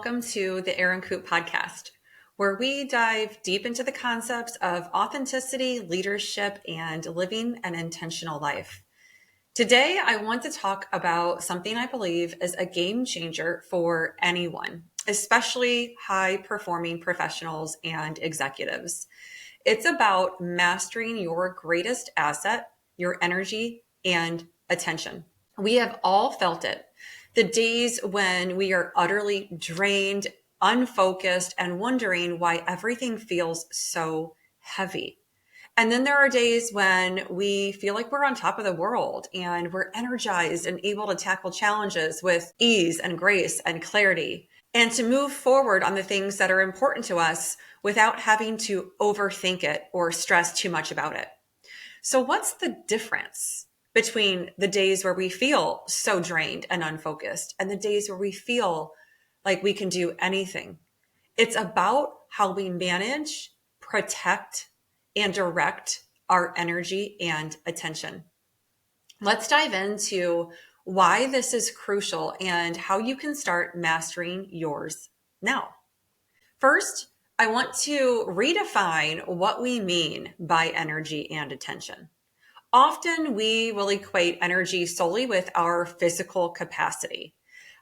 welcome to the Erin Coupe Podcast, where we dive deep into the concepts of authenticity, leadership, and living an intentional life. Today, I want to talk about something I believe is a game changer for anyone, especially high-performing professionals and executives. It's about mastering your greatest asset, your energy and attention. We have all felt it. The days when we are utterly drained, unfocused, and wondering why everything feels so heavy. And then there are days when we feel like we're on top of the world and we're energized and able to tackle challenges with ease and grace and clarity and to move forward on the things that are important to us without having to overthink it or stress too much about it. So what's the difference between the days where we feel so drained and unfocused and the days where we feel like we can do anything? It's about how we manage, protect, and direct our energy and attention. Let's dive into why this is crucial and how you can start mastering yours now. First, I want to redefine what we mean by energy and attention. Often we will equate energy solely with our physical capacity.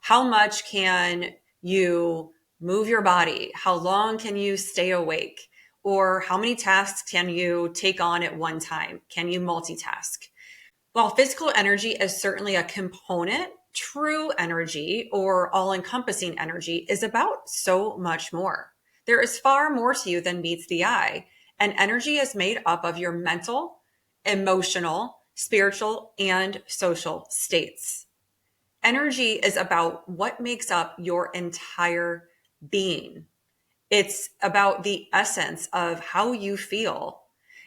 How much can you move your body? How long can you stay awake? Or how many tasks can you take on at one time? Can you multitask? While physical energy is certainly a component, true energy or all-encompassing energy is about so much more. There is far more to you than meets the eye, and energy is made up of your mental, emotional, spiritual, and social states. Energy is about what makes up your entire being. It's about the essence of how you feel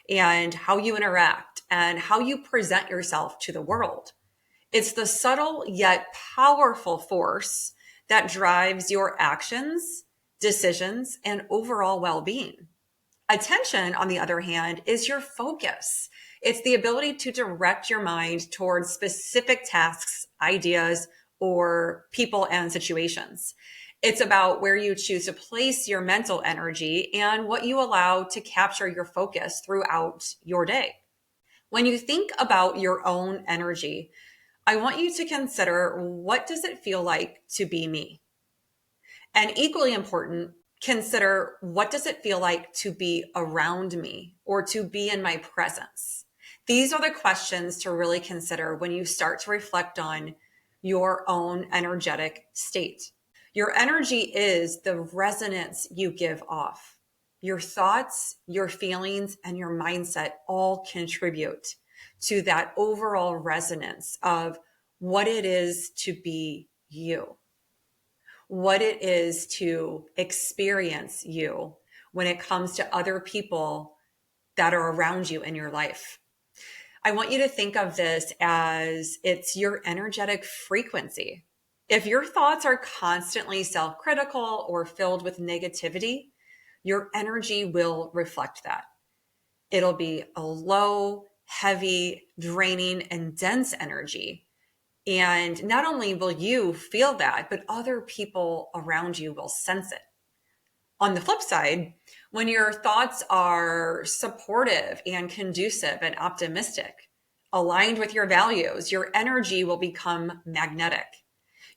and how you interact and how you present yourself to the world. It's the subtle yet powerful force that drives your actions, decisions, and overall well-being. Attention, on the other hand, is your focus. It's the ability to direct your mind towards specific tasks, ideas, or people and situations. It's about where you choose to place your mental energy and what you allow to capture your focus throughout your day. When you think about your own energy, I want you to consider, what does it feel like to be me? And equally important, consider, what does it feel like to be around me or to be in my presence? These are the questions to really consider when you start to reflect on your own energetic state. Your energy is the resonance you give off. Your thoughts, your feelings, and your mindset all contribute to that overall resonance of what it is to be you, what it is to experience you when it comes to other people that are around you in your life. I want you to think of this as it's your energetic frequency. If your thoughts are constantly self-critical or filled with negativity, your energy will reflect that. It'll be a low, heavy, draining, and dense energy. And not only will you feel that, but other people around you will sense it. On the flip side, when your thoughts are supportive and conducive and optimistic, aligned with your values, your energy will become magnetic.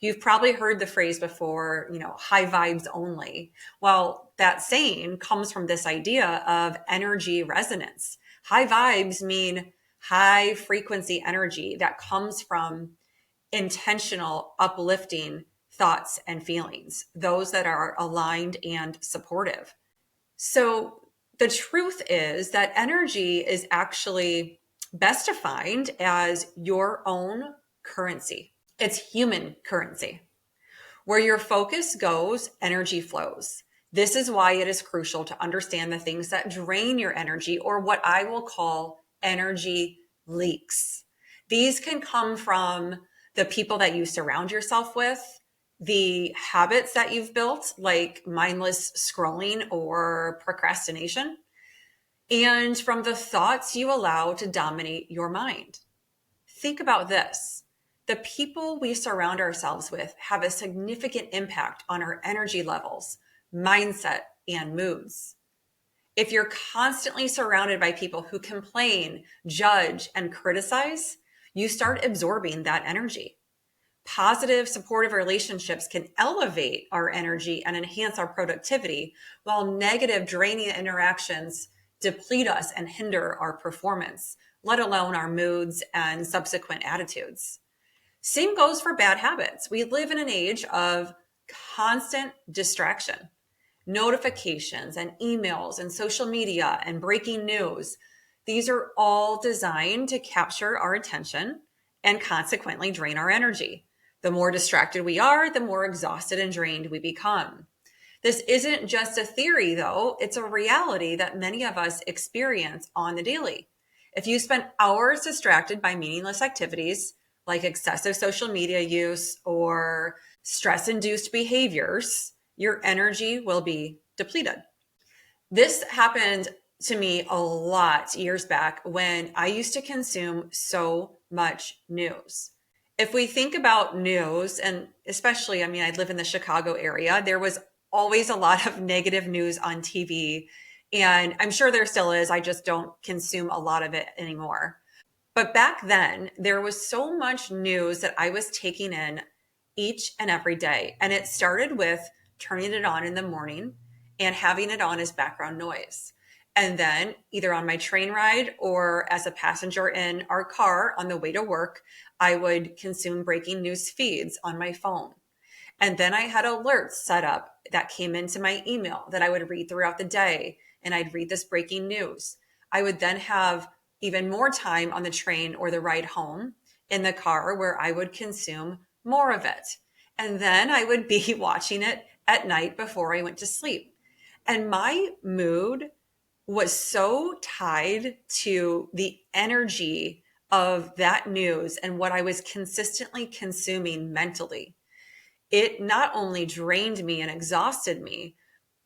You've probably heard the phrase before, high vibes only. Well, that saying comes from this idea of energy resonance. High vibes mean high frequency energy that comes from intentional, uplifting thoughts and feelings, those that are aligned and supportive. So the truth is that energy is actually best defined as your own currency. It's human currency. Where your focus goes, energy flows. This is why it is crucial to understand the things that drain your energy, or what I will call energy leaks. These can come from the people that you surround yourself with, the habits that you've built, like mindless scrolling or procrastination, and from the thoughts you allow to dominate your mind. Think about this. The people we surround ourselves with have a significant impact on our energy levels, mindset, and moods. If you're constantly surrounded by people who complain, judge, and criticize, you start absorbing that energy. Positive, supportive relationships can elevate our energy and enhance our productivity, while negative, draining interactions deplete us and hinder our performance, let alone our moods and subsequent attitudes. Same goes for bad habits. We live in an age of constant distraction, notifications and emails and social media and breaking news. These are all designed to capture our attention and consequently drain our energy. The more distracted we are, the more exhausted and drained we become. This isn't just a theory, though. It's a reality that many of us experience on the daily. If you spend hours distracted by meaningless activities like excessive social media use or stress-induced behaviors, your energy will be depleted. This happened to me a lot years back when I used to consume so much news. If we think about news, and especially, I live in the Chicago area, there was always a lot of negative news on TV. And I'm sure there still is. I just don't consume a lot of it anymore. But back then, there was so much news that I was taking in each and every day. And it started with turning it on in the morning and having it on as background noise. And then either on my train ride or as a passenger in our car on the way to work, I would consume breaking news feeds on my phone. And then I had alerts set up that came into my email that I would read throughout the day. And I'd read this breaking news. I would then have even more time on the train or the ride home in the car where I would consume more of it. And then I would be watching it at night before I went to sleep. And my mood was so tied to the energy of that news and what I was consistently consuming mentally. It not only drained me and exhausted me,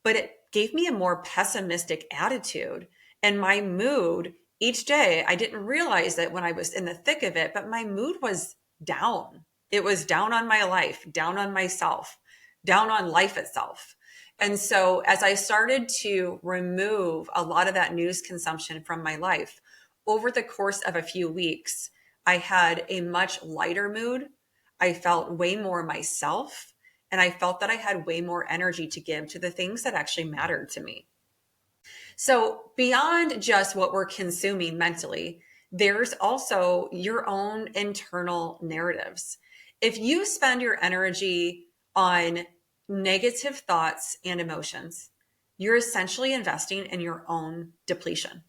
but it gave me a more pessimistic attitude. And my mood each day, I didn't realize that when I was in the thick of it, but my mood was down. It was down on my life, down on myself, down on life itself. And so as I started to remove a lot of that news consumption from my life, over the course of a few weeks, I had a much lighter mood. I felt way more myself, and I felt that I had way more energy to give to the things that actually mattered to me. So beyond just what we're consuming mentally, there's also your own internal narratives. If you spend your energy on negative thoughts and emotions, you're essentially investing in your own depletion.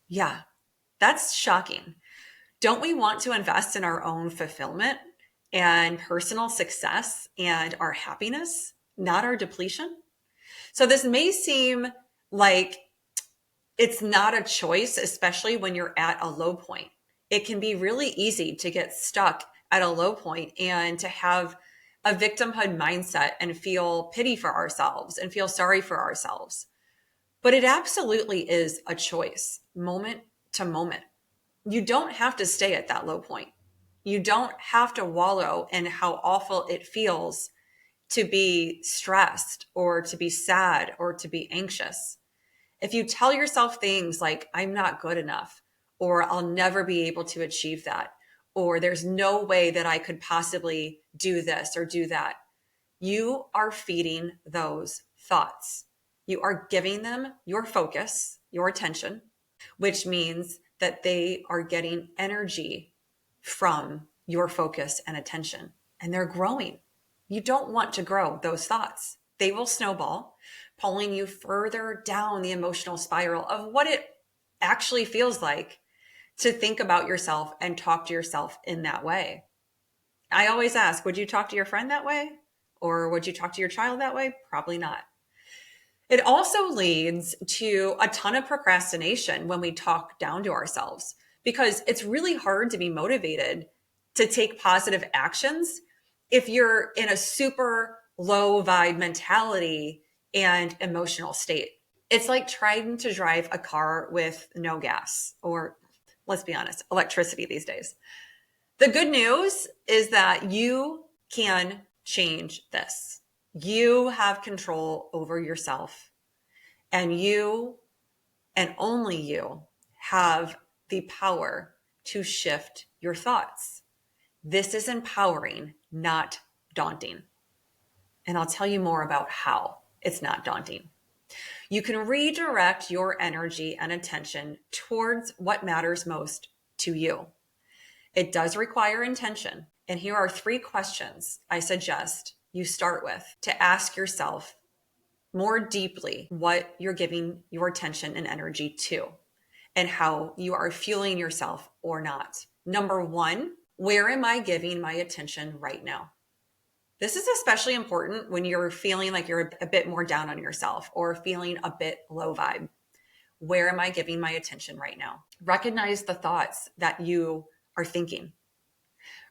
Yeah, that's shocking. Don't we want to invest in our own fulfillment and personal success and our happiness, not our depletion? So this may seem like it's not a choice, especially when you're at a low point. It can be really easy to get stuck at a low point and to have a victimhood mindset and feel pity for ourselves and feel sorry for ourselves. But it absolutely is a choice, moment to moment. You don't have to stay at that low point. You don't have to wallow in how awful it feels to be stressed or to be sad or to be anxious. If you tell yourself things like, I'm not good enough, or I'll never be able to achieve that, or there's no way that I could possibly do this or do that, you are feeding those thoughts. You are giving them your focus, your attention, which means that they are getting energy from your focus and attention, and they're growing. You don't want to grow those thoughts. They will snowball, pulling you further down the emotional spiral of what it actually feels like to think about yourself and talk to yourself in that way. I always ask, would you talk to your friend that way? Or would you talk to your child that way? Probably not. It also leads to a ton of procrastination when we talk down to ourselves, because it's really hard to be motivated to take positive actions if you're in a super low vibe mentality and emotional state. It's like trying to drive a car with no gas, or let's be honest, electricity these days. The good news is that you can change this. You have control over yourself, and you and only you have the power to shift your thoughts. This is empowering, not daunting. And I'll tell you more about how it's not daunting. You can redirect your energy and attention towards what matters most to you. It does require intention. And here are 3 questions I suggest you start with to ask yourself more deeply what you're giving your attention and energy to and how you are fueling yourself or not. Number 1, where am I giving my attention right now? This is especially important when you're feeling like you're a bit more down on yourself or feeling a bit low vibe. Where am I giving my attention right now? Recognize the thoughts that you are thinking.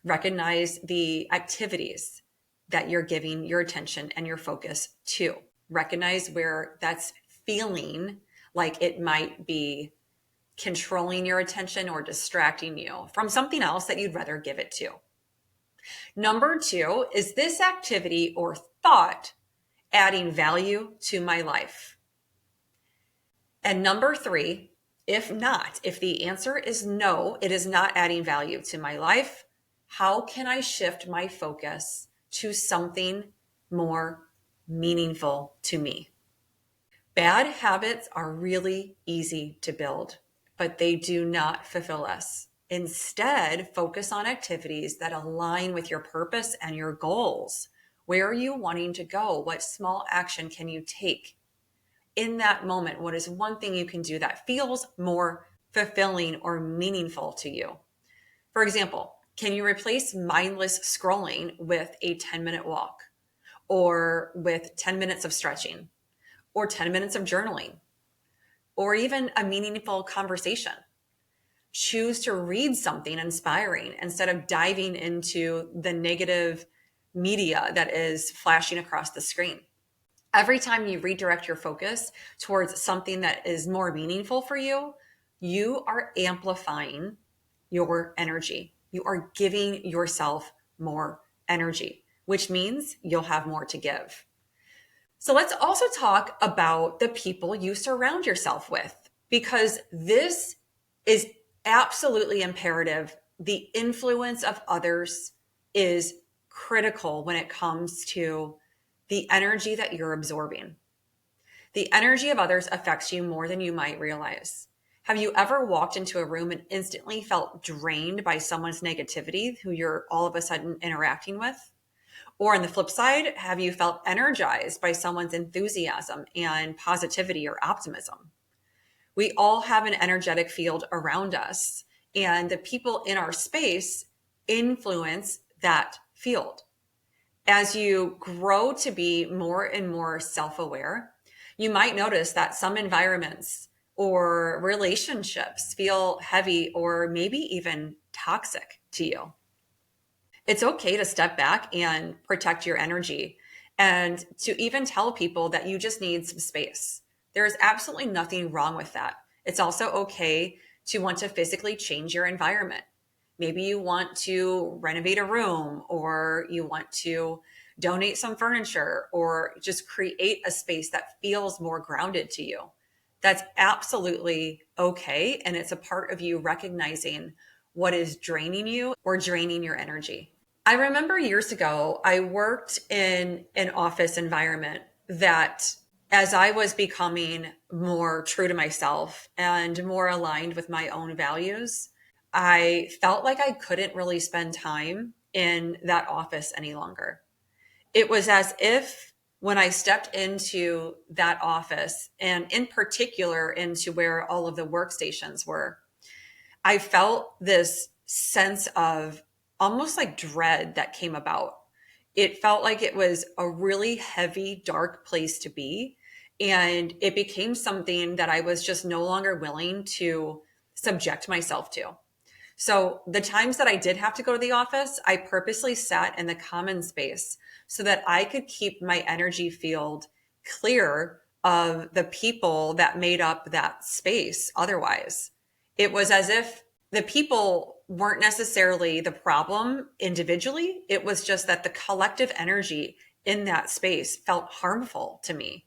Recognize the activities that you're giving your attention and your focus to. Recognize where that's feeling like it might be controlling your attention or distracting you from something else that you'd rather give it to. Number 2, is this activity or thought adding value to my life? And number 3, if not, if the answer is no, it is not adding value to my life, how can I shift my focus to something more meaningful to me? Bad habits are really easy to build, but they do not fulfill us. Instead, focus on activities that align with your purpose and your goals. Where are you wanting to go? What small action can you take? In that moment, what is one thing you can do that feels more fulfilling or meaningful to you? For example, can you replace mindless scrolling with a 10-minute walk, or with 10 minutes of stretching, or 10 minutes of journaling, or even a meaningful conversation? Choose to read something inspiring instead of diving into the negative media that is flashing across the screen. Every time you redirect your focus towards something that is more meaningful for you, you are amplifying your energy. You are giving yourself more energy, which means you'll have more to give. So let's also talk about the people you surround yourself with, because this is absolutely imperative. The influence of others is critical when it comes to the energy that you're absorbing. The energy of others affects you more than you might realize. Have you ever walked into a room and instantly felt drained by someone's negativity who you're all of a sudden interacting with? Or on the flip side, have you felt energized by someone's enthusiasm and positivity or optimism? We all have an energetic field around us, and the people in our space influence that field. As you grow to be more and more self-aware, you might notice that some environments or relationships feel heavy or maybe even toxic to you. It's okay to step back and protect your energy, and to even tell people that you just need some space. There is absolutely nothing wrong with that. It's also okay to want to physically change your environment. Maybe you want to renovate a room, or you want to donate some furniture, or just create a space that feels more grounded to you. That's absolutely okay. And it's a part of you recognizing what is draining you or draining your energy. I remember years ago, I worked in an office environment that, as I was becoming more true to myself and more aligned with my own values, I felt like I couldn't really spend time in that office any longer. It was as if when I stepped into that office, and in particular into where all of the workstations were, I felt this sense of almost like dread that came about. It felt like it was a really heavy, dark place to be. And it became something that I was just no longer willing to subject myself to. So the times that I did have to go to the office, I purposely sat in the common space so that I could keep my energy field clear of the people that made up that space. Otherwise, it was as if the people weren't necessarily the problem individually. It was just that the collective energy in that space felt harmful to me.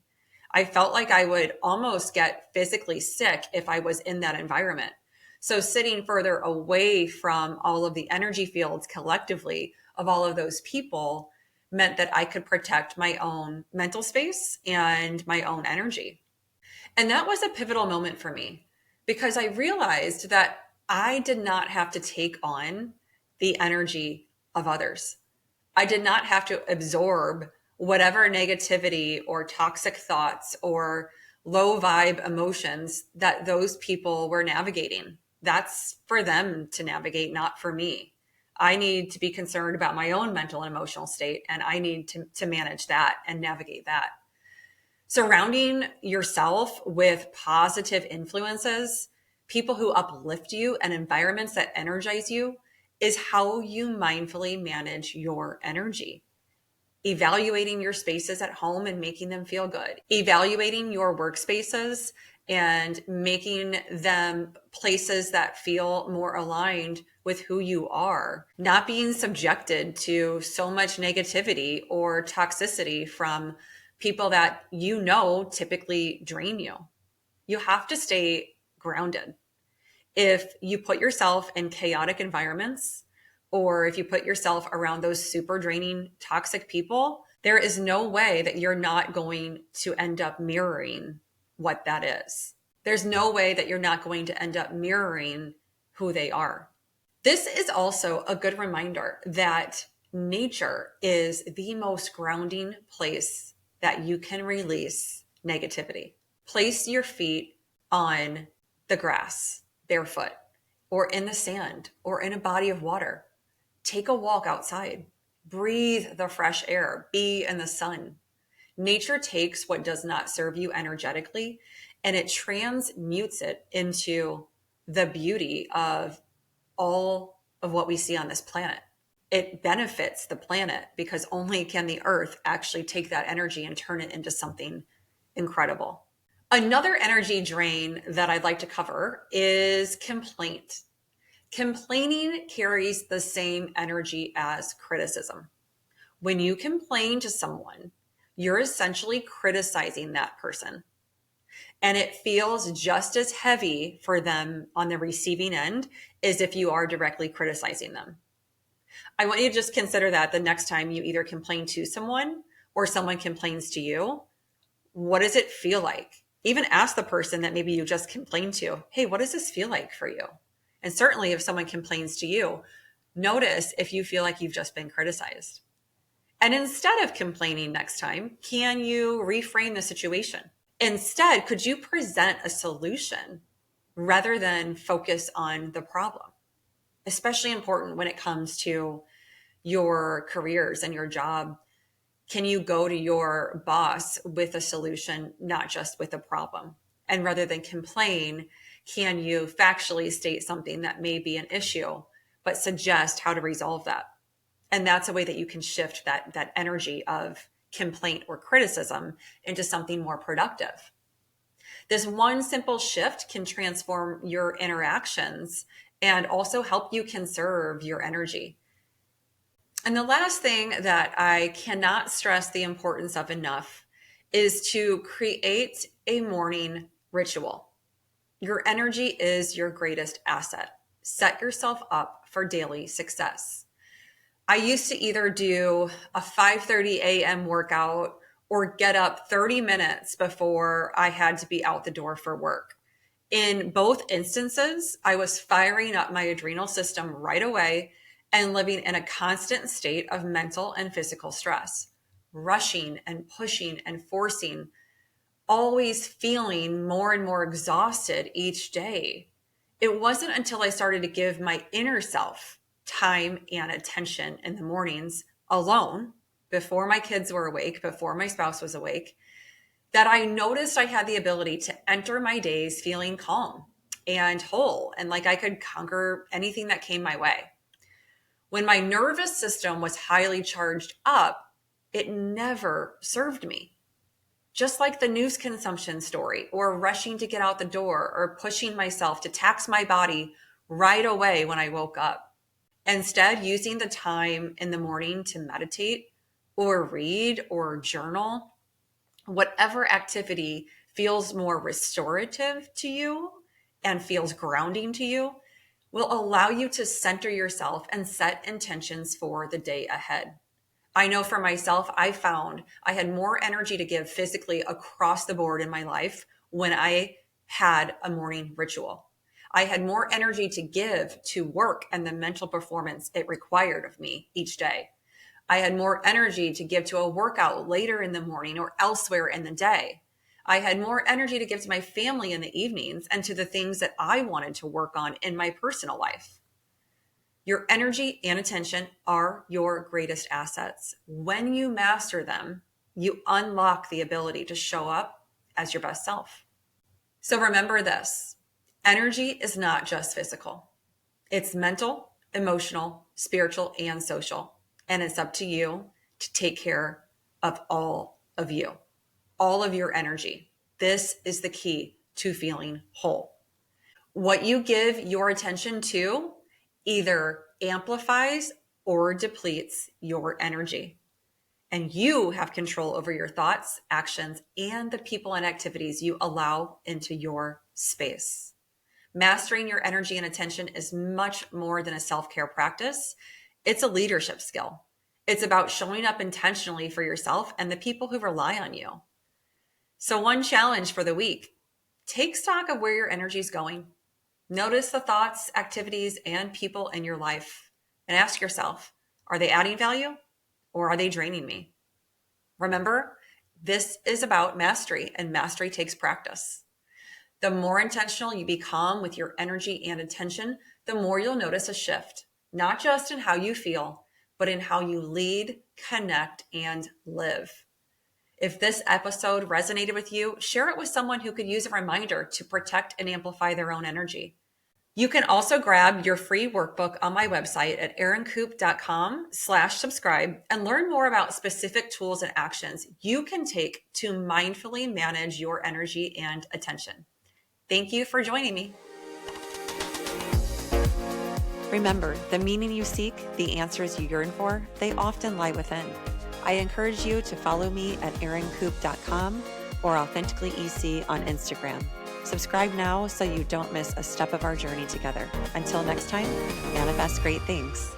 I felt like I would almost get physically sick if I was in that environment. So sitting further away from all of the energy fields collectively of all of those people meant that I could protect my own mental space and my own energy. And that was a pivotal moment for me because I realized that I did not have to take on the energy of others. I did not have to absorb whatever negativity or toxic thoughts or low vibe emotions that those people were navigating. That's for them to navigate, not for me. I need to be concerned about my own mental and emotional state, and I need to manage that and navigate that. Surrounding yourself with positive influences, people who uplift you, and environments that energize you is how you mindfully manage your energy. Evaluating your spaces at home and making them feel good. Evaluating your workspaces and making them places that feel more aligned with who you are. Not being subjected to so much negativity or toxicity from people that you know typically drain you. You have to stay grounded. If you put yourself in chaotic environments, or if you put yourself around those super draining, toxic people, there is no way that you're not going to end up mirroring what that is. There's no way that you're not going to end up mirroring who they are. This is also a good reminder that nature is the most grounding place that you can release negativity. Place your feet on the grass, barefoot, or in the sand, or in a body of water. Take a walk outside. Breathe the fresh air. Be in the sun. Nature takes what does not serve you energetically and it transmutes it into the beauty of all of what we see on this planet. It benefits the planet because only can the earth actually take that energy and turn it into something incredible. Another energy drain that I'd like to cover is complaint. Complaining carries the same energy as criticism. When you complain to someone, you're essentially criticizing that person. And it feels just as heavy for them on the receiving end as if you are directly criticizing them. I want you to just consider that the next time you either complain to someone or someone complains to you. What does it feel like? Even ask the person that maybe you just complained to, hey, what does this feel like for you? And certainly if someone complains to you, notice if you feel like you've just been criticized. And instead of complaining next time, can you reframe the situation? Instead, could you present a solution rather than focus on the problem? Especially important when it comes to your careers and your job. Can you go to your boss with a solution, not just with a problem? And rather than complain, can you factually state something that may be an issue, but suggest how to resolve that? And that's a way that you can shift that energy of complaint or criticism into something more productive. This one simple shift can transform your interactions and also help you conserve your energy. And the last thing that I cannot stress the importance of enough is to create a morning ritual. Your energy is your greatest asset. Set yourself up for daily success. I used to either do a 5:30 a.m. workout or get up 30 minutes before I had to be out the door for work. In both instances, I was firing up my adrenal system right away and living in a constant state of mental and physical stress, rushing and pushing and forcing, always feeling more and more exhausted each day. It wasn't until I started to give my inner self time and attention in the mornings alone, before my kids were awake, before my spouse was awake, that I noticed I had the ability to enter my days feeling calm and whole and like I could conquer anything that came my way. When my nervous system was highly charged up, it never served me. Just like the news consumption story or rushing to get out the door or pushing myself to tax my body right away when I woke up. Instead, using the time in the morning to meditate or read or journal, whatever activity feels more restorative to you and feels grounding to you, will allow you to center yourself and set intentions for the day ahead. I know for myself, I found I had more energy to give physically across the board in my life when I had a morning ritual. I had more energy to give to work and the mental performance it required of me each day. I had more energy to give to a workout later in the morning or elsewhere in the day. I had more energy to give to my family in the evenings and to the things that I wanted to work on in my personal life. Your energy and attention are your greatest assets. When you master them, you unlock the ability to show up as your best self. So remember this, energy is not just physical. It's mental, emotional, spiritual, and social. And it's up to you to take care of all of you, all of your energy. This is the key to feeling whole. What you give your attention to either amplifies or depletes your energy. And you have control over your thoughts, actions, and the people and activities you allow into your space. Mastering your energy and attention is much more than a self-care practice. It's a leadership skill. It's about showing up intentionally for yourself and the people who rely on you. So one challenge for the week, take stock of where your energy is going. Notice the thoughts, activities, and people in your life and ask yourself, are they adding value or are they draining me? Remember, this is about mastery, and mastery takes practice. The more intentional you become with your energy and attention, the more you'll notice a shift, not just in how you feel, but in how you lead, connect, and live. If this episode resonated with you, share it with someone who could use a reminder to protect and amplify their own energy. You can also grab your free workbook on my website at erincoupe.com/subscribe and learn more about specific tools and actions you can take to mindfully manage your energy and attention. Thank you for joining me. Remember, the meaning you seek, the answers you yearn for, they often lie within. I encourage you to follow me at erincoupe.com or AuthenticallyEC on Instagram. Subscribe now so you don't miss a step of our journey together. Until next time, manifest great things.